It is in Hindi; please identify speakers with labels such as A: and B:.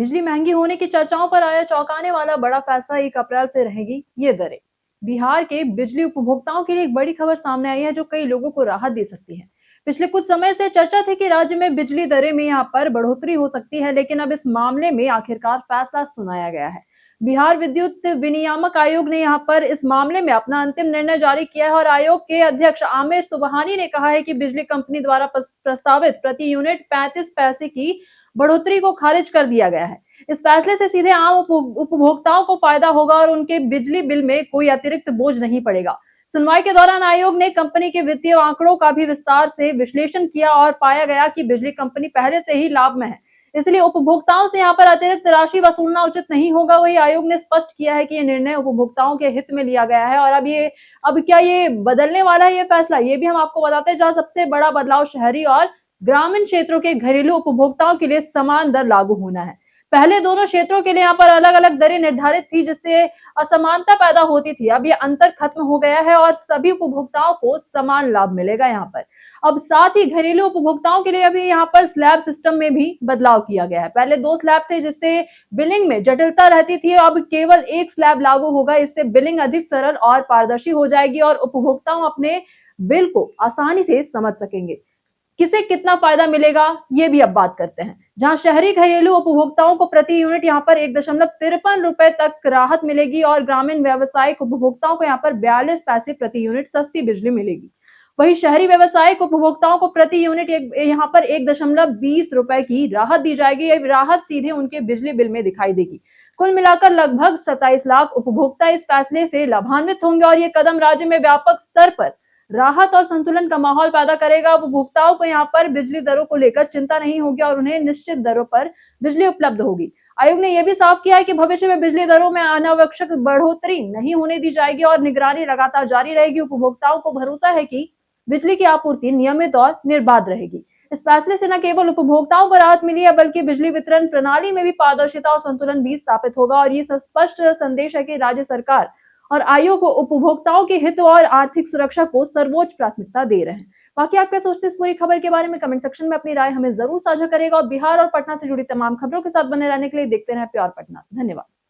A: बिजली महंगी होने की चर्चाओं पर आया चौंकाने वाला बड़ा फैसला। 1 अप्रैल से रहेगी ये दरें। बिहार के बिजली उपभोक्ताओं के लिए एक बड़ी खबर सामने आई है जो कई लोगों को राहत दे सकती है। पिछले कुछ समय से चर्चा थी कि राज्य में बिजली दरें में यहाँ पर बढ़ोतरी हो सकती है, लेकिन अब इस मामले में आखिरकार फैसला सुनाया गया है। बिहार विद्युत विनियामक आयोग ने यहाँ पर इस मामले में अपना अंतिम निर्णय जारी किया है और आयोग के अध्यक्ष आमिर सुबहानी ने कहा है कि बिजली कंपनी द्वारा प्रस्तावित प्रति यूनिट 35 पैसे की बढ़ोतरी को खारिज कर दिया गया है। इस फैसले से सीधे आम उपभोक्ताओं को फायदा होगा और उनके बिजली बिल में कोई अतिरिक्त बोझ नहीं पड़ेगा। सुनवाई के दौरान आयोग ने कंपनी के वित्तीय आंकड़ों का भी विस्तार से विश्लेषण किया और पाया गया कि बिजली कंपनी पहले से ही लाभ में है, इसलिए उपभोक्ताओं से यहाँ पर अतिरिक्त राशि वसूलना उचित नहीं होगा। वही आयोग ने स्पष्ट किया है कि ये निर्णय उपभोक्ताओं के हित में लिया गया है और अब क्या ये बदलने वाला है ये फैसला, ये भी हम आपको बताते हैं। जहां सबसे बड़ा बदलाव शहरी और ग्रामीण क्षेत्रों के घरेलू उपभोक्ताओं के लिए समान दर लागू होना है। पहले दोनों क्षेत्रों के लिए यहाँ पर अलग अलग दरें निर्धारित थी, जिससे असमानता पैदा होती थी। अब ये अंतर खत्म हो गया है और सभी उपभोक्ताओं को समान लाभ मिलेगा यहाँ पर। अब साथ ही घरेलू उपभोक्ताओं के लिए अभी यहाँ पर स्लैब सिस्टम में भी बदलाव किया गया है। पहले 2 स्लैब थे, जिससे बिलिंग में जटिलता रहती थी। अब केवल 1 स्लैब लागू होगा। इससे बिलिंग अधिक सरल और पारदर्शी हो जाएगी और उपभोक्ताओं अपने बिल को आसानी से समझ सकेंगे। किसे कितना फायदा मिलेगा ये भी अब बात करते हैं। जहां शहरी घरेलू उपभोक्ताओं को प्रति यूनिट यहाँ पर 1.53 रुपए तक राहत मिलेगी और ग्रामीण व्यावसायिक उपभोक्ताओं को यहाँ पर 42 पैसे प्रति यूनिट सस्ती बिजली मिलेगी। वहीं शहरी व्यवसायिक उपभोक्ताओं को प्रति यूनिट यहाँ पर 1.20 रुपए की राहत दी जाएगी। ये राहत सीधे उनके बिजली बिल में दिखाई देगी। कुल मिलाकर लगभग 27 लाख उपभोक्ता इस फैसले से लाभान्वित होंगे और ये कदम राज्य में व्यापक स्तर पर राहत और संतुलन का माहौल पैदा करेगा। उपभोक्ताओं को यहाँ पर बिजली दरों को लेकर चिंता नहीं होगी और उन्हें निश्चित दरों पर बिजली उपलब्ध होगी। आयोग ने यह भी साफ किया है कि भविष्य में बिजली दरों में अनावश्यक बढ़ोतरी नहीं होने दी जाएगी और निगरानी लगातार जारी रहेगी। उपभोक्ताओं को भरोसा है कि बिजली की आपूर्ति नियमित और निर्बाध रहेगी। इस फैसले से न केवल उपभोक्ताओं को राहत मिली है, बल्कि बिजली वितरण प्रणाली में भी पारदर्शिता और संतुलन भी स्थापित होगा और ये स्पष्ट संदेश है कि राज्य सरकार और आयोग को उपभोक्ताओं के हित और आर्थिक सुरक्षा को सर्वोच्च प्राथमिकता दे रहे हैं। बाकी आप क्या सोचते हैं इस पूरी खबर के बारे में? कमेंट सेक्शन में अपनी राय हमें जरूर साझा करेगा और बिहार और पटना से जुड़ी तमाम खबरों के साथ बने रहने के लिए देखते रहें प्योर पटना। धन्यवाद।